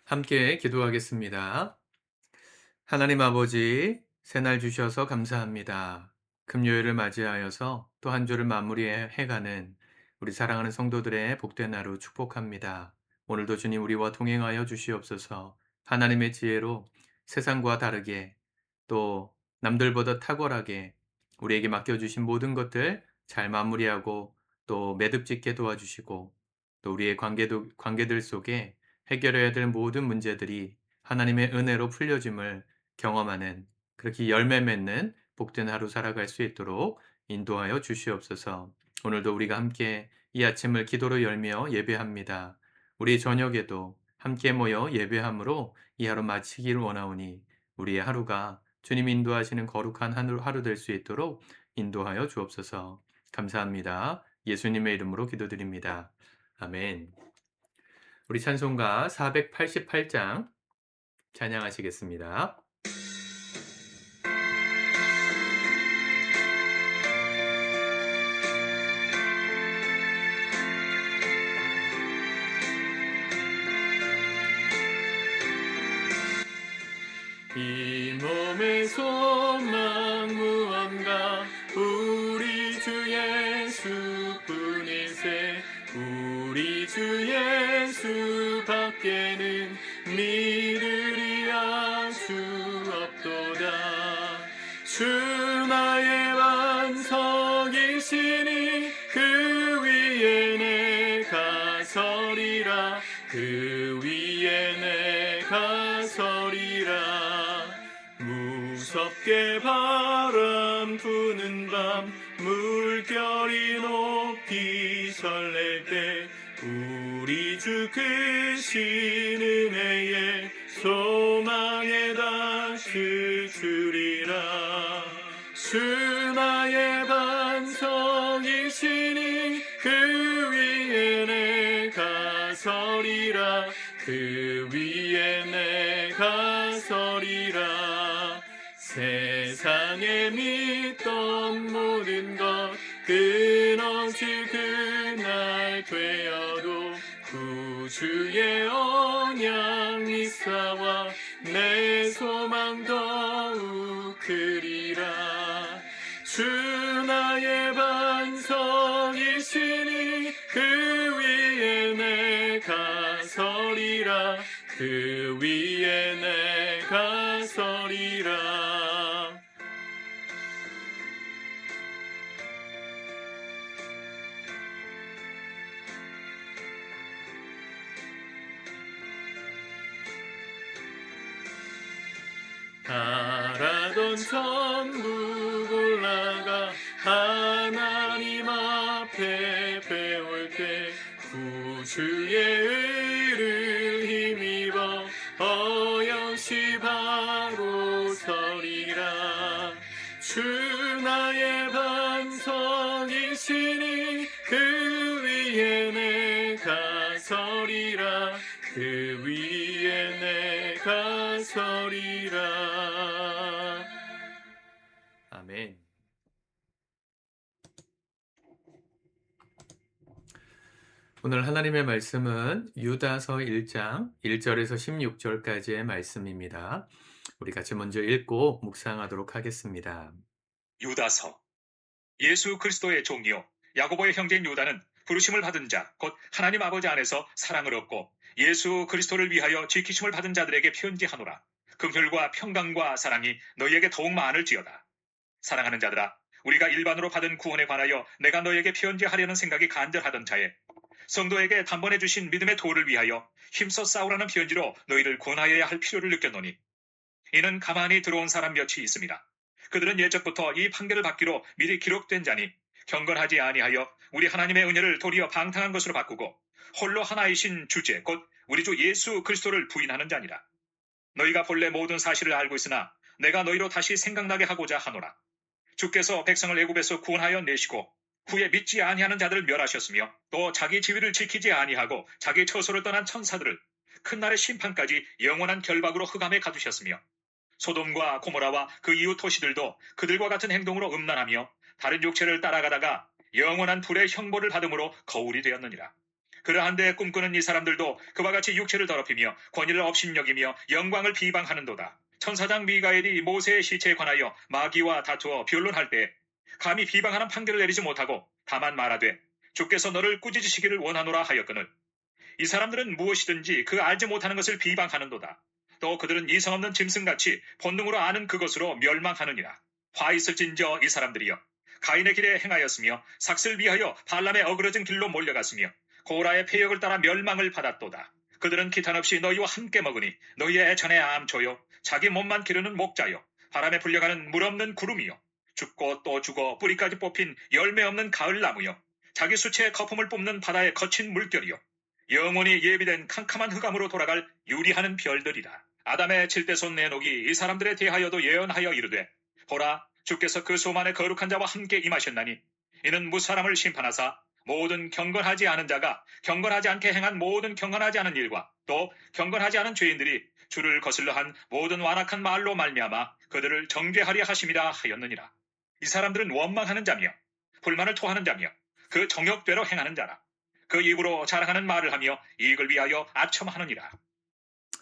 함께 기도하겠습니다. 하나님 아버지, 새날 주셔서 감사합니다. 금요일을 맞이하여서 또 한 주를 마무리해 가는 우리 사랑하는 성도들의 복된 하루 축복합니다. 오늘도 주님 우리와 동행하여 주시옵소서. 하나님의 지혜로 세상과 다르게 또 남들보다 탁월하게 우리에게 맡겨주신 모든 것들 잘 마무리하고 또 매듭짓게 도와주시고 또 우리의 관계들 속에 해결해야 될 모든 문제들이 하나님의 은혜로 풀려짐을 경험하는 그렇게 열매 맺는 복된 하루 살아갈 수 있도록 인도하여 주시옵소서. 오늘도 우리가 함께 이 아침을 기도로 열며 예배합니다. 우리 저녁에도 함께 모여 예배함으로 이 하루 마치기를 원하오니 우리의 하루가 주님 인도하시는 거룩한 하루 될 수 있도록 인도하여 주옵소서. 감사합니다. 예수님의 이름으로 기도드립니다. 아멘. 우리 찬송가 488장 찬양하시겠습니다. 이 몸의 소망 무언가 우리 주 예수뿐이세. 우리 주 예수 밖에는 믿으리야 주 없도다. 주 나의 반석이시니 그 위에 내가 서리라. 그 위에 내가 서리라. 무섭게 바람 부는 밤 물결이 높이 설렐 때 우리 주 크신 은혜의 소망에 다 그주리라. 주 나의 반석이시니 그 위에 내가 서리라. 그 위에 내가 서리라. 세상에 믿던 모든 것 끊어질 그날 되어도 구주의 언약 미사와 내 소망 더욱 크리라. 주 나의 반석이시니 그 위에 내가 서리라. 그 위에 내가 서리라. 바라던 천국 올라가 하나님 앞에 배울 때 구주의 의를 힘입어 어여시 바로 서리라. 주 나의 반석이시니 그 위에 내가 서리라. 그 위에 내가 서리라. 아멘. 오늘 하나님의 말씀은 유다서 1장 1절에서 16절까지의 말씀입니다. 우리 같이 먼저 읽고 묵상하도록 하겠습니다. 유다서. 예수 그리스도의 종이요 야고보의 형제인 유다는 부르심을 받은 자 곧 하나님 아버지 안에서 사랑을 얻고 예수 그리스도를 위하여 지키심을 받은 자들에게 편지하노라. 긍휼과 평강과 사랑이 너희에게 더욱 많을지어다. 사랑하는 자들아, 우리가 일반으로 받은 구원에 관하여 내가 너희에게 편지하려는 생각이 간절하던 차에 성도에게 단번에 주신 믿음의 도를 위하여 힘써 싸우라는 편지로 너희를 권하여야 할 필요를 느꼈노니, 이는 가만히 들어온 사람 몇이 있습니다. 그들은 예적부터 이 판결을 받기로 미리 기록된 자니 경건하지 아니하여 우리 하나님의 은혜를 도리어 방탕한 것으로 바꾸고 홀로 하나이신 주제 곧 우리 주 예수 그리스도를 부인하는 자니라. 너희가 본래 모든 사실을 알고 있으나 내가 너희로 다시 생각나게 하고자 하노라. 주께서 백성을 애굽에서 구원하여 내시고 후에 믿지 아니하는 자들을 멸하셨으며 또 자기 지위를 지키지 아니하고 자기 처소를 떠난 천사들을 큰 날의 심판까지 영원한 결박으로 흑암에 가두셨으며 소돔과 고모라와 그 이웃 도시들도 그들과 같은 행동으로 음란하며 다른 육체를 따라가다가 영원한 불의 형벌을 받음으로 거울이 되었느니라. 그러한데 꿈꾸는 이 사람들도 그와 같이 육체를 더럽히며 권위를 업신여기며 영광을 비방하는도다. 천사장 미가엘이 모세의 시체에 관하여 마귀와 다투어 변론할 때 감히 비방하는 판결을 내리지 못하고 다만 말하되 주께서 너를 꾸짖으시기를 원하노라 하였거늘 이 사람들은 무엇이든지 그 알지 못하는 것을 비방하는도다. 또 그들은 이성 없는 짐승같이 본능으로 아는 그것으로 멸망하느니라. 화 있을진저 이 사람들이여 가인의 길에 행하였으며 삭슬 위하여 발람의 어그러진 길로 몰려갔으며 고라의 폐역을 따라 멸망을 받았도다. 그들은 기탄 없이 너희와 함께 먹으니 너희의 전에 암초요 자기 몸만 기르는 목자요 바람에 불려가는 물 없는 구름이요 죽고 또 죽어 뿌리까지 뽑힌 열매 없는 가을나무요 자기 수치의 거품을 뿜는 바다의 거친 물결이요 영원히 예비된 캄캄한 흑암으로 돌아갈 유리하는 별들이라. 아담의 칠대손 내녹이 이 사람들에 대하여도 예언하여 이르되 보라 주께서 그 수많은 거룩한 자와 함께 임하셨나니 이는 무사람을 심판하사 모든 경건하지 않은 자가 경건하지 않게 행한 모든 경건하지 않은 일과 또 경건하지 않은 죄인들이 주를 거슬러 한 모든 완악한 말로 말미암아 그들을 정죄하려 하심이라 하였느니라. 이 사람들은 원망하는 자며 불만을 토하는 자며 그 정욕대로 행하는 자라. 그 입으로 자랑하는 말을 하며 이익을 위하여 아첨하느니라.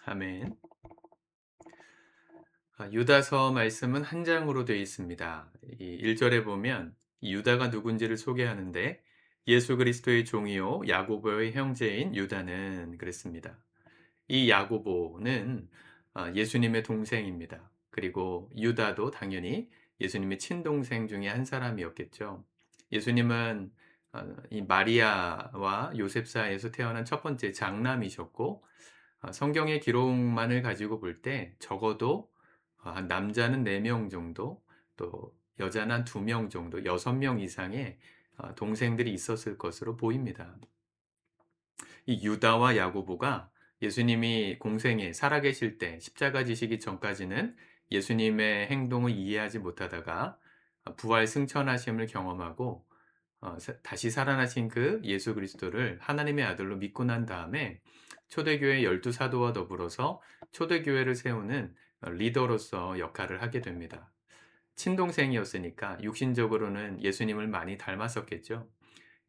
아멘. 유다서 말씀은 한 장으로 되어 있습니다. 이 1절에 보면 이 유다가 누군지를 소개하는데 예수 그리스도의 종이요 야고보의 형제인 유다는 그랬습니다. 이 야고보는 예수님의 동생입니다. 그리고 유다도 당연히 예수님의 친동생 중에 한 사람이었겠죠. 예수님은 이 마리아와 요셉 사이에서 태어난 첫 번째 장남이셨고 성경의 기록만을 가지고 볼 때 적어도 남자는 4명 정도 또 여자는 한 2명 정도 6명 이상의 동생들이 있었을 것으로 보입니다. 이 유다와 야고보가 예수님이 공생에 살아계실 때 십자가 지시기 전까지는 예수님의 행동을 이해하지 못하다가 부활 승천하심을 경험하고 다시 살아나신 그 예수 그리스도를 하나님의 아들로 믿고 난 다음에 초대교회 12사도와 더불어서 초대교회를 세우는 리더로서 역할을 하게 됩니다. 친동생이었으니까 육신적으로는 예수님을 많이 닮았었겠죠.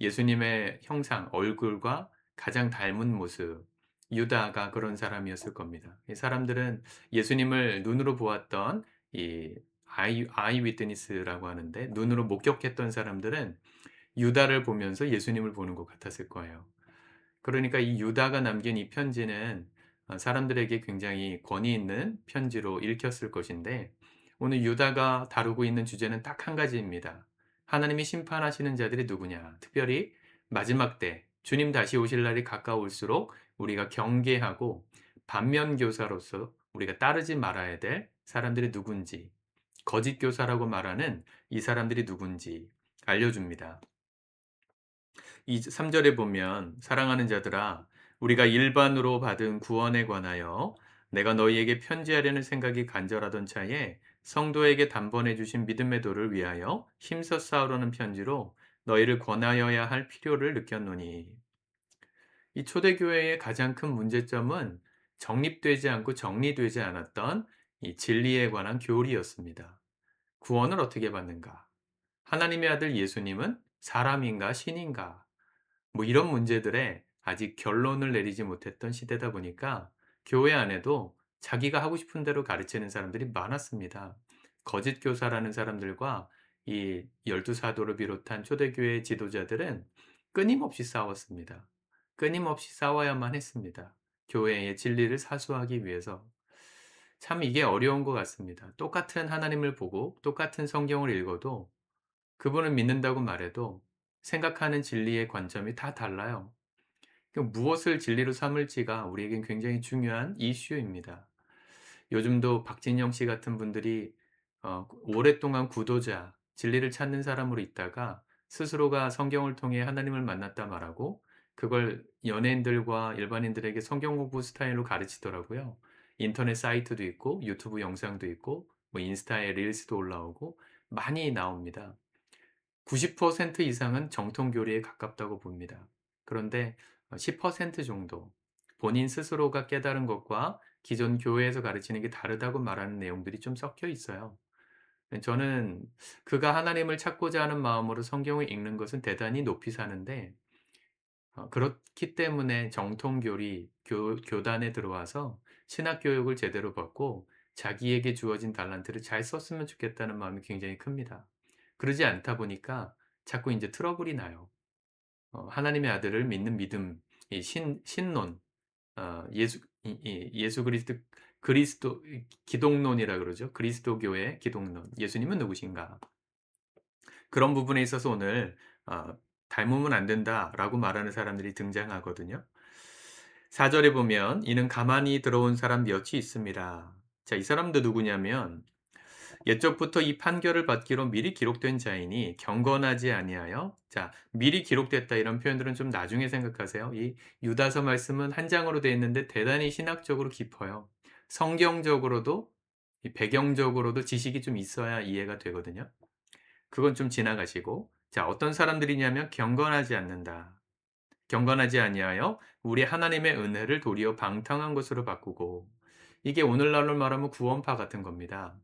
예수님의 형상, 얼굴과 가장 닮은 모습, 유다가 그런 사람이었을 겁니다. 이 사람들은 예수님을 눈으로 보았던 이 아이 위트니스라고 하는데 눈으로 목격했던 사람들은 유다를 보면서 예수님을 보는 것 같았을 거예요. 그러니까 이 유다가 남긴 이 편지는 사람들에게 굉장히 권위 있는 편지로 읽혔을 것인데 오늘 유다가 다루고 있는 주제는 딱 한 가지입니다. 하나님이 심판하시는 자들이 누구냐? 특별히 마지막 때 주님 다시 오실 날이 가까울수록 우리가 경계하고 반면 교사로서 우리가 따르지 말아야 될 사람들이 누군지, 거짓 교사라고 말하는 이 사람들이 누군지 알려줍니다. 이 3절에 보면 사랑하는 자들아 우리가 일반으로 받은 구원에 관하여 내가 너희에게 편지하려는 생각이 간절하던 차에 성도에게 단번해 주신 믿음의 도를 위하여 힘써 싸우려는 편지로 너희를 권하여야 할 필요를 느꼈노니. 이 초대교회의 가장 큰 문제점은 정립되지 않고 정리되지 않았던 이 진리에 관한 교리였습니다. 구원을 어떻게 받는가? 하나님의 아들 예수님은 사람인가 신인가? 뭐 이런 문제들에 아직 결론을 내리지 못했던 시대다 보니까 교회 안에도 자기가 하고 싶은 대로 가르치는 사람들이 많았습니다. 거짓 교사라는 사람들과 이 열두 사도를 비롯한 초대교회 지도자들은 끊임없이 싸웠습니다. 끊임없이 싸워야만 했습니다. 교회의 진리를 사수하기 위해서. 참 이게 어려운 것 같습니다. 똑같은 하나님을 보고 똑같은 성경을 읽어도 그분을 믿는다고 말해도 생각하는 진리의 관점이 다 달라요. 무엇을 진리로 삼을지가 우리에겐 굉장히 중요한 이슈입니다. 요즘도 박진영 씨 같은 분들이 오랫동안 구도자, 진리를 찾는 사람으로 있다가 스스로가 성경을 통해 하나님을 만났다 말하고 그걸 연예인들과 일반인들에게 성경 공부 스타일로 가르치더라고요. 인터넷 사이트도 있고 유튜브 영상도 있고 뭐 인스타에 릴스도 올라오고 많이 나옵니다. 90% 이상은 정통 교리에 가깝다고 봅니다. 그런데 10% 정도 본인 스스로가 깨달은 것과 기존 교회에서 가르치는 게 다르다고 말하는 내용들이 좀 섞여 있어요. 저는 그가 하나님을 찾고자 하는 마음으로 성경을 읽는 것은 대단히 높이 사는데 그렇기 때문에 정통교리 교단에 들어와서 신학 교육을 제대로 받고 자기에게 주어진 달란트를 잘 썼으면 좋겠다는 마음이 굉장히 큽니다. 그러지 않다 보니까 자꾸 인제 트러블이 나요. 하나님의 아들을 믿는 믿음, 이 신론, 예수 그리스도 기독론이라 그러죠. 그리스도교의 기독론. 예수님은 누구신가? 그런 부분에 있어서 오늘 어 '닮으면 안 된다.'라고 말하는 사람들이 등장하거든요. 4 절에 보면 "이는 가만히 들어온 사람 몇이 있습니다." 자, 이 사람도 누구냐면 옛적부터 이 판결을 받기로 미리 기록된 자이니 경건하지 아니하여. 자, 미리 기록됐다 이런 표현들은 좀 나중에 생각하세요. 이 유다서 말씀은 한 장으로 되어 있는데 대단히 신학적으로 깊어요. 성경적으로도 이 배경적으로도 지식이 좀 있어야 이해가 되거든요. 그건 좀 지나가시고, 자, 어떤 사람들이냐면 경건하지 않는다. 경건하지 아니하여 우리 하나님의 은혜를 도리어 방탕한 것으로 바꾸고. 이게 오늘날로 말하면 구원파 같은 겁니다.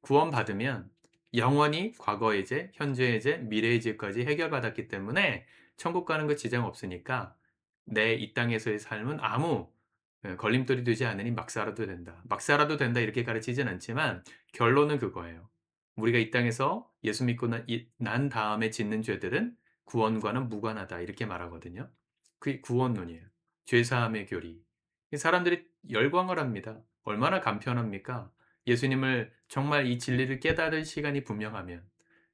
구원받으면 영원히 과거의 죄, 현재의 죄, 미래의 죄까지 해결받았기 때문에 천국 가는 거 지장 없으니까 내 이 땅에서의 삶은 아무 걸림돌이 되지 않으니 막 살아도 된다. 막 살아도 된다 이렇게 가르치진 않지만 결론은 그거예요. 우리가 이 땅에서 예수 믿고 난 다음에 짓는 죄들은 구원과는 무관하다 이렇게 말하거든요. 그게 구원론이에요. 죄 사함의 교리. 이 사람들이 열광을 합니다. 얼마나 간편합니까? 예수님을 정말 이 진리를 깨달을 시간이 분명하면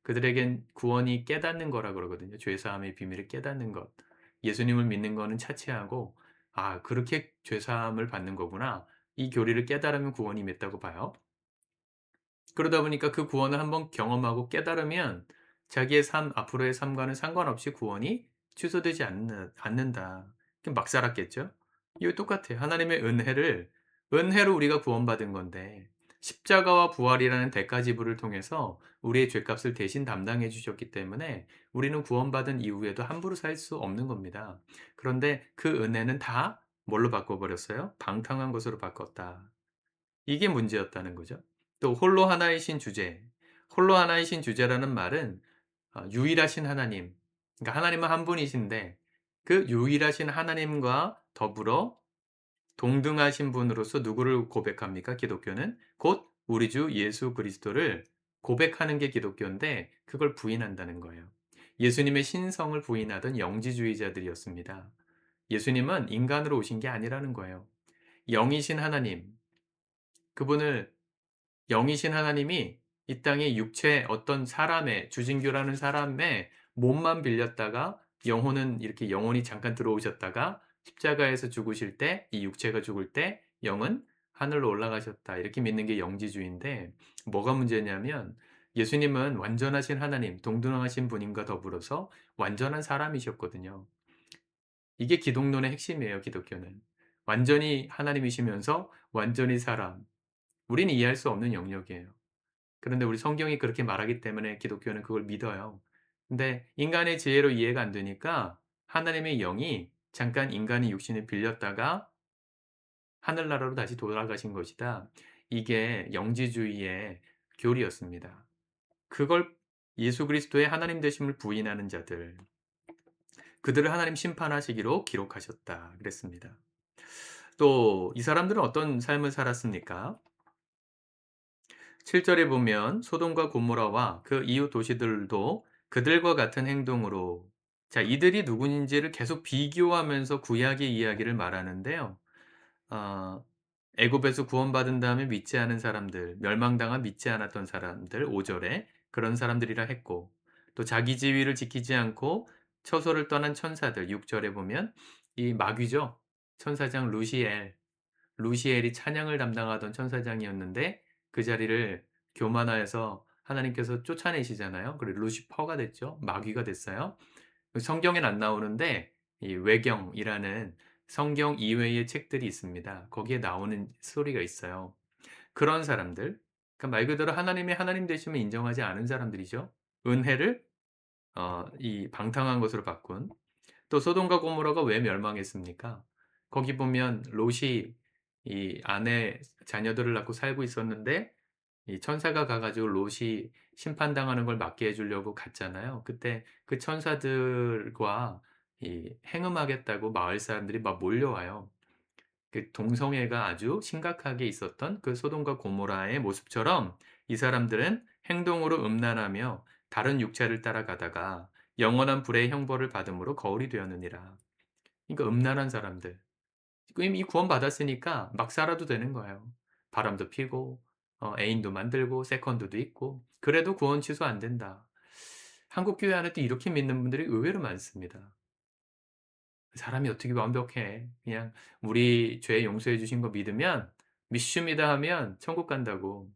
그들에겐 구원이 깨닫는 거라 그러거든요. 죄 사함의 비밀을 깨닫는 것. 예수님을 믿는 거는 차치하고 '아, 그렇게 죄 사함을 받는 거구나.' 이 교리를 깨달으면 구원이 맺다고 봐요. 그러다 보니까 그 구원을 한번 경험하고 깨달으면 자기의 삶, 앞으로의 삶과는 상관없이 구원이 취소되지 않는다. 그럼 막 살았겠죠? 이거 똑같아요. 하나님의 은혜로 우리가 구원받은 건데 십자가와 부활이라는 대가 지불을 통해서 우리의 죄값을 대신 담당해 주셨기 때문에 우리는 구원받은 이후에도 함부로 살 수 없는 겁니다. 그런데 그 은혜는 다 뭘로 바꿔 버렸어요? 방탕한 것으로 바꿨다. 이게 문제였다는 거죠. 또 홀로 하나이신 주제. 홀로 하나이신 주제라는 말은 유일하신 하나님, 그러니까 하나님은 한 분이신데 그 유일하신 하나님과 더불어 동등하신 분으로서 누구를 고백합니까? 기독교는 곧 우리 주 예수 그리스도를 고백하는 게 기독교인데 그걸 부인한다는 거예요. 예수님의 신성을 부인하던 영지주의자들이었습니다. 예수님은 인간으로 오신 게 아니라는 거예요. 영이신 하나님, 그분을 영이신 하나님이 이 땅에 육체 어떤 사람의 주진규라는 사람의 몸만 빌렸다가 영혼은 이렇게 영혼이 잠깐 들어오셨다가 십자가에서 죽으실 때 이 육체가 죽을 때 영은 하늘로 올라가셨다. 이렇게 믿는 게 영지주의인데 뭐가 문제냐면 예수님은 완전하신 하나님, 동등하신 분임과 더불어서 완전한 사람이셨거든요. 이게 기독론의 핵심이에요, 기독교는. 완전히 하나님이시면서 완전히 사람. 우리는 이해할 수 없는 영역이에요. 그런데 우리 성경이 그렇게 말하기 때문에 기독교는 그걸 믿어요. 근데 인간의 지혜로 이해가 안 되니까 하나님의 영이 잠깐 인간의 육신을 빌렸다가 하늘나라로 다시 돌아가신 것이다. 이게 영지주의의 교리였습니다. 그걸 예수 그리스도의 하나님 되심을 부인하는 자들, 그들을 하나님 심판하시기로 기록하셨다 그랬습니다. 또 이 사람들은 어떤 삶을 살았습니까? 7 절에 보면 소돔과 고모라와 그 이웃 도시들도 그들과 같은 행동으로. 자, 이들이 누구인지를 계속 비교하면서 구약의 이야기를 말하는데요. 어 애굽에서 구원받은 다음에 믿지 않은 사람들, 멸망당한 믿지 않았던 사람들 5 절에 그런 사람들이라 했고, 또 자기 지위를 지키지 않고 처소를 떠난 천사들 6 절에 보면 이 마귀죠. 천사장 루시엘이 찬양을 담당하던 천사장이었는데 그 자리를 교만하여서 하나님께서 쫓아내시잖아요. 그리고 루시퍼가 됐죠. 마귀가 됐어요. 성경엔 안 나오는데 이 외경이라는 성경 이외의 책들이 있습니다. 거기에 나오는 스토리가 있어요. 그런 사람들, 그러니까 말 그대로 하나님의 하나님 되심을 인정하지 않은 사람들이죠. 은혜를 이 방탕한 것으로 바꾼. 또 소돔과 고모라가 왜 멸망했습니까? 거기 보면 롯이 이 아내 자녀들을 낳고 살고 있었는데 이 천사가 가 가지고 롯이 심판당하는 걸 막게 해 주려고 갔잖아요. 그때 그 천사들과 이 행음하겠다고 마을 사람들이 막 몰려와요. 그 동성애가 아주 심각하게 있었던 그 소돔과 고모라의 모습처럼 이 사람들은 행동으로 음란하며 다른 육체를 따라가다가 영원한 불의 형벌을 받음으로 거울이 되었느니라. 그러니까 음란한 사람들. 이미 구원받았으니까 막 살아도 되는 거예요. 바람도 피고 애인도 만들고 세컨드도 있고 그래도 구원 취소 안 된다. 한국 교회 안에도 이렇게 믿는 분들이 의외로 많습니다. 사람이 어떻게 완벽해. 그냥 우리 죄 용서해 주신 거 믿으면 믿습니다 하면 천국 간다고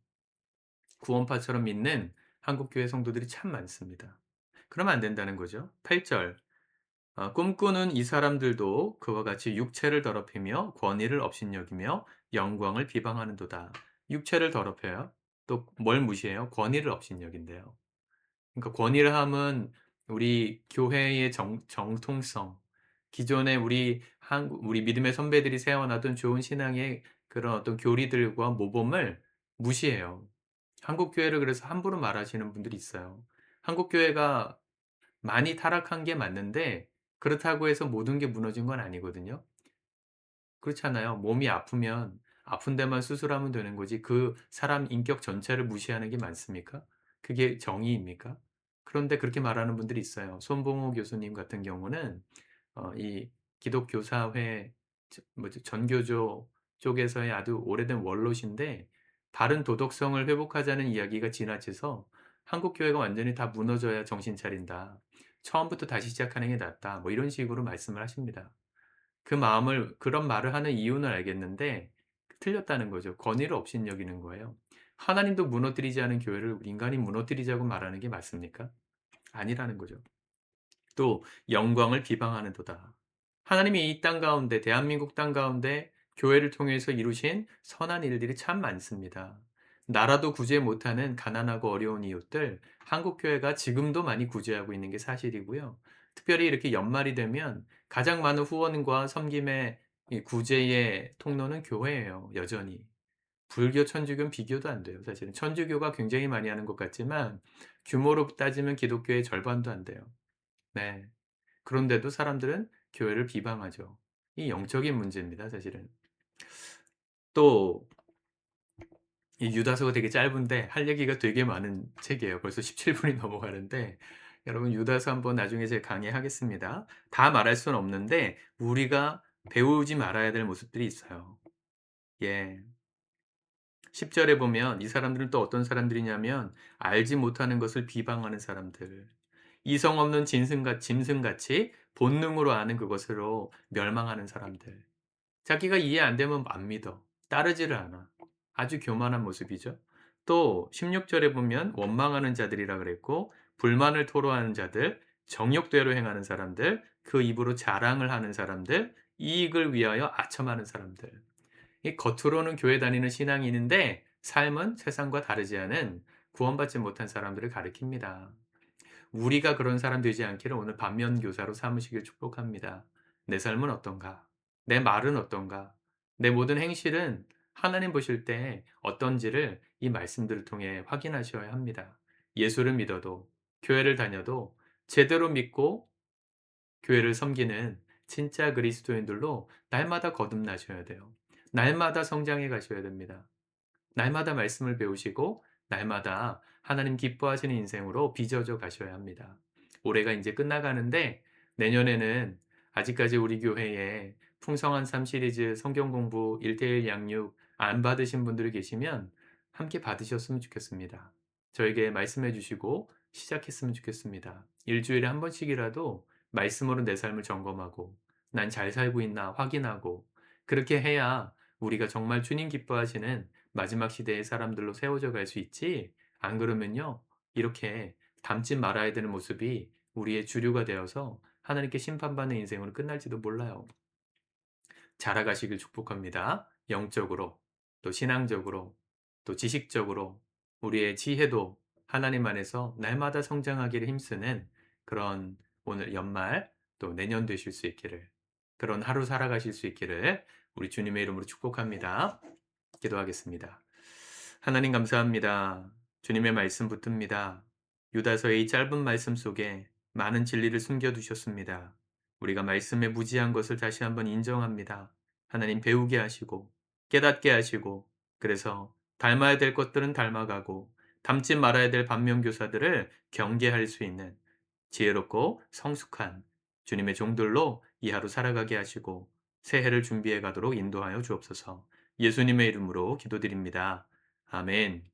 구원파처럼 믿는 한국 교회 성도들이 참 많습니다. 그러면 안 된다는 거죠. 8 절. 꿈꾸는 이 사람들도 그와 같이 육체를 더럽히며 권위를 업신여기며 영광을 비방하는도다. 육체를 더럽혀요. 또 뭘 무시해요? 권위를 업신여긴대요. 그러니까 권위를 함은 우리 교회의 정통성, 기존에 우리 믿음의 선배들이 세워놨던 좋은 신앙의 그런 어떤 교리들과 모범을 무시해요. 한국 교회를 그래서 함부로 말하시는 분들이 있어요. 한국 교회가 많이 타락한 게 맞는데 그렇다고 해서 모든 게 무너진 건 아니거든요. 그렇잖아요. 몸이 아프면 아픈 데만 수술하면 되는 거지 그 사람 인격 전체를 무시하는 게 맞습니까? 그게 정의입니까? 그런데 그렇게 말하는 분들이 있어요. 손봉호 교수님 같은 경우는 이 기독교사회 뭐지 전교조 쪽에서의 아주 오래된 원로신데 바른 도덕성을 회복하자는 이야기가 지나쳐서 "한국 교회가 완전히 다 무너져야 정신 차린다. 처음부터 다시 시작하는 게 낫다." 뭐 이런 식으로 말씀을 하십니다. 그런 말을 하는 이유는 알겠는데 틀렸다는 거죠. 권위를 업신여기는 거예요. 하나님도 무너뜨리지 않은 교회를 인간이 무너뜨리자고 말하는 게 맞습니까? 아니라는 거죠. 또 영광을 비방하는도다. 하나님이 이 땅 가운데 대한민국 땅 가운데 교회를 통해서 이루신 선한 일들이 참 많습니다. 나라도 구제 못하는 가난하고 어려운 이웃들 한국 교회가 지금도 많이 구제하고 있는 게 사실이고요. 특별히 이렇게 연말이 되면 가장 많은 후원과 섬김의 이 구제의 통로는 교회예요. 여전히. 불교, 천주교는 비교도 안 돼요. 사실은 천주교가 굉장히 많이 하는 것 같지만 규모로 따지면 기독교의 절반도 안 돼요. 네. 그런데도 사람들은 교회를 비방하죠. 이 영적인 문제입니다, 사실은. 또 이 유다서가 되게 짧은데 할 얘기가 되게 많은 책이에요. 벌써 17 분이 넘어가는데 여러분 유다서 한번 나중에 제가 강의하겠습니다. 다 말할 수는 없는데 우리가 배우지 말아야 될 모습들이 있어요. 예. 10 절에 보면 이 사람들은 또 어떤 사람들이냐면 알지 못하는 것을 비방하는 사람들. 이성 없는 짐승같이 본능으로 아는 그것으로 멸망하는 사람들. 자기가 이해 안 되면 안 믿어. 따르지를 않아. 아주 교만한 모습이죠. 또 16 절에 보면 원망하는 자들이라 그랬고 불만을 토로하는 자들, 정욕대로 행하는 사람들, 그 입으로 자랑을 하는 사람들, 이익을 위하여 아첨하는 사람들. 이 겉으로는 교회 다니는 신앙인인데 삶은 세상과 다르지 않은 구원받지 못한 사람들을 가리킵니다. 우리가 그런 사람 되지 않기를 오늘 반면 교사로 삼으시길 축복합니다. 내 삶은 어떤가? 내 말은 어떤가? 내 모든 행실은 하나님 보실 때 어떤지를 이 말씀들을 통해 확인하셔야 합니다. 예수를 믿어도 교회를 다녀도 제대로 믿고 교회를 섬기는 진짜 그리스도인들로 날마다 거듭나셔야 돼요. 날마다 성장해 가셔야 됩니다. 날마다 말씀을 배우시고 날마다 하나님 기뻐하시는 인생으로 빚어져 가셔야 합니다. 올해가 이제 끝나가는데 내년에는 아직까지 우리 교회에 풍성한 삶 시리즈 성경 공부 1:1 양육 안 받으신 분들이 계시면 함께 받으셨으면 좋겠습니다. 저에게 말씀해 주시고 시작했으면 좋겠습니다. 일주일에 한 번씩이라도 말씀으로 내 삶을 점검하고 '난 잘 살고 있나?' 확인하고 그렇게 해야 우리가 정말 주님 기뻐하시는 마지막 시대의 사람들로 세워져 갈 수 있지 안 그러면요. 이렇게 닮지 말아야 되는 모습이 우리의 주류가 되어서 하나님께 심판받는 인생으로 끝날지도 몰라요. 자라가시길 축복합니다. 영적으로, 또 신앙적으로, 또 지식적으로 우리의 지혜도 하나님 안에서 날마다 성장하기를 힘쓰는 그런 오늘 연말 또 내년 되실 수 있기를 그런 하루 살아가실 수 있기를 우리 주님의 이름으로 축복합니다. 기도하겠습니다. 하나님 감사합니다. 주님의 말씀 붙듭니다. 유다서의 이 짧은 말씀 속에 많은 진리를 숨겨 두셨습니다. 우리가 말씀에 무지한 것을 다시 한번 인정합니다. 하나님 배우게 하시고 깨닫게 하시고 그래서 닮아야 될 것들은 닮아가고 닮지 말아야 될 반면교사들을 경계할 수 있는 지혜롭고 성숙한 주님의 종들로 이 하루 살아가게 하시고 새해를 준비해 가도록 인도하여 주옵소서. 예수님의 이름으로 기도드립니다. 아멘.